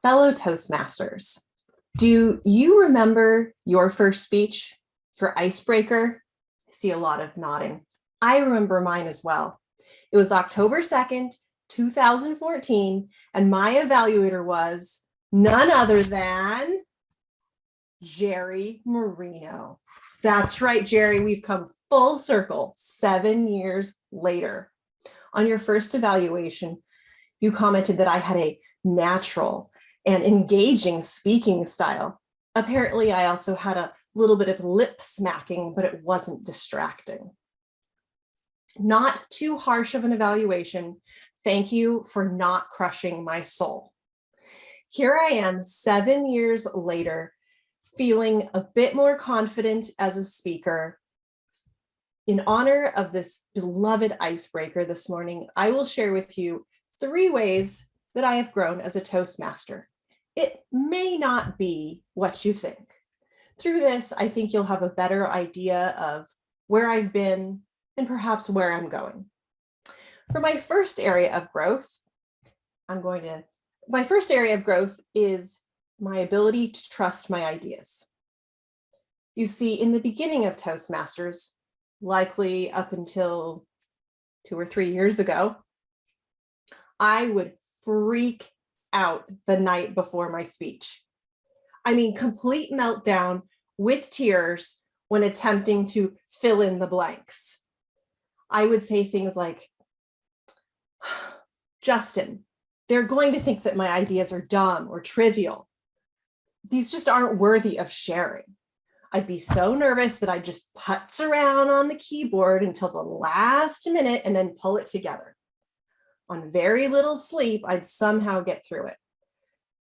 Fellow Toastmasters, do you remember your first speech, your icebreaker? I see a lot of nodding. I remember mine as well. It was October 2nd, 2014, and my evaluator was none other than Jerry Marino. That's right, Jerry, we've come full circle 7 years later. On your first evaluation, you commented that I had a natural and engaging speaking style. Apparently, I also had a little bit of lip smacking, but it wasn't distracting. Not too harsh of an evaluation. Thank you for not crushing my soul. Here I am 7 years later, feeling a bit more confident as a speaker. In honor of this beloved icebreaker this morning, I will share with you 3 ways that I have grown as a Toastmaster. It may not be what you think. Through this, I think you'll have a better idea of where I've been and perhaps where I'm going. For my first area of growth, my first area of growth is my ability to trust my ideas. You see, in the beginning of Toastmasters, likely up until 2 or 3 years ago, I would freak out the night before my speech. I mean, complete meltdown with tears when attempting to fill in the blanks. I would say things like, Justin, they're going to think that my ideas are dumb or trivial. These just aren't worthy of sharing. I'd be so nervous that I'd just putz around on the keyboard until the last minute and then pull it together. On very little sleep, I'd somehow get through it.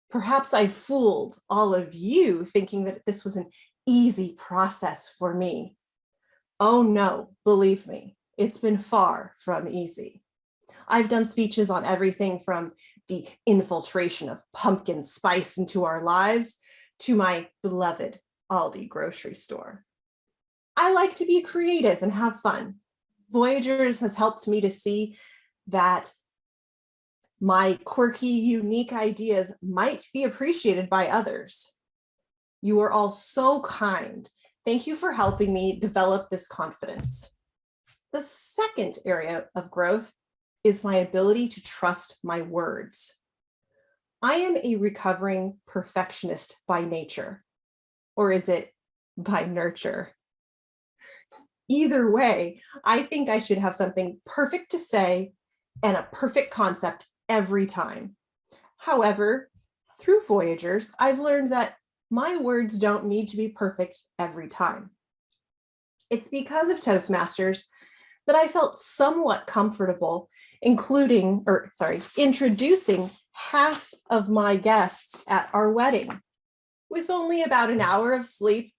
Perhaps I fooled all of you thinking that this was an easy process for me. Oh no, believe me, it's been far from easy. I've done speeches on everything from the infiltration of pumpkin spice into our lives to my beloved Aldi grocery store. I like to be creative and have fun. Voyagers has helped me to see that my quirky, unique ideas might be appreciated by others. You are all so kind. Thank you for helping me develop this confidence. The second area of growth is my ability to trust my words. I am a recovering perfectionist by nature, or is it by nurture? Either way, I think I should have something perfect to say and a perfect concept every time. However, through Voyagers, I've learned that my words don't need to be perfect every time. It's because of Toastmasters that I felt somewhat comfortable introducing half of my guests at our wedding. With only about an hour of sleep,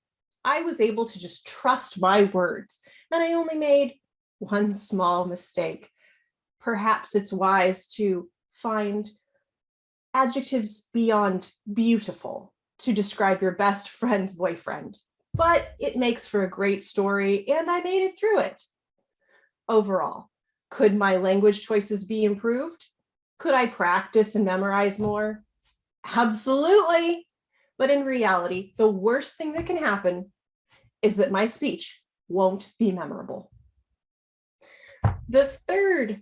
I was able to just trust my words, and I only made one small mistake. Perhaps it's wise to find adjectives beyond beautiful to describe your best friend's boyfriend, but it makes for a great story, and I made it through it. Overall, could my language choices be improved? Could I practice and memorize more? Absolutely. But in reality, the worst thing that can happen is that my speech won't be memorable. The third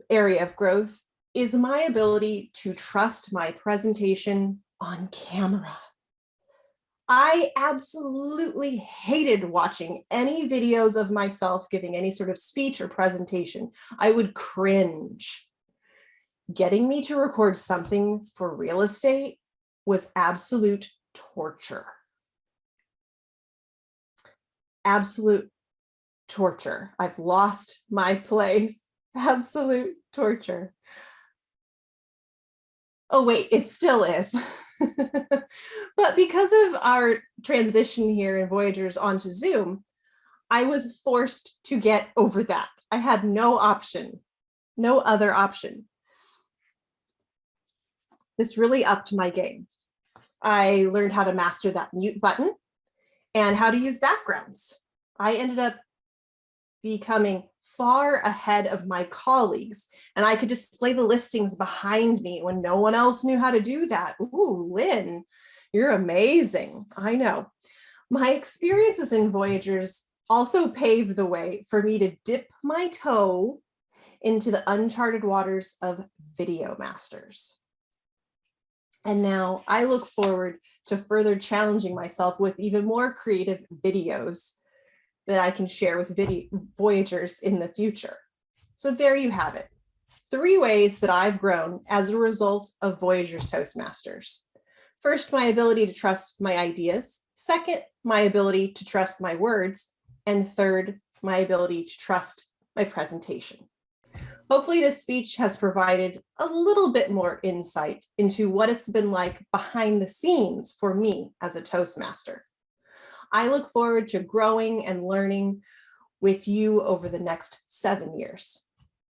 area of growth is my ability to trust my presentation on camera. I absolutely hated watching any videos of myself giving any sort of speech or presentation. I would cringe. Getting me to record something for real estate was absolute torture. Absolute torture. I've lost my place. Absolute torture. Oh, wait, it still is. But because of our transition here in Voyagers onto Zoom, I was forced to get over that. I had no option, no other option. This really upped my game. I learned how to master that mute button and how to use backgrounds. I ended up becoming far ahead of my colleagues, and I could display the listings behind me when no one else knew how to do that. Ooh, Lynn, you're amazing. I know. My experiences in Voyagers also paved the way for me to dip my toe into the uncharted waters of video masters. And now I look forward to further challenging myself with even more creative videos that I can share with Voyagers in the future. So there you have it. 3 ways that I've grown as a result of Voyagers Toastmasters. First, my ability to trust my ideas. Second, my ability to trust my words. And third, my ability to trust my presentation. Hopefully this speech has provided a little bit more insight into what it's been like behind the scenes for me as a Toastmaster. I look forward to growing and learning with you over the next 7 years.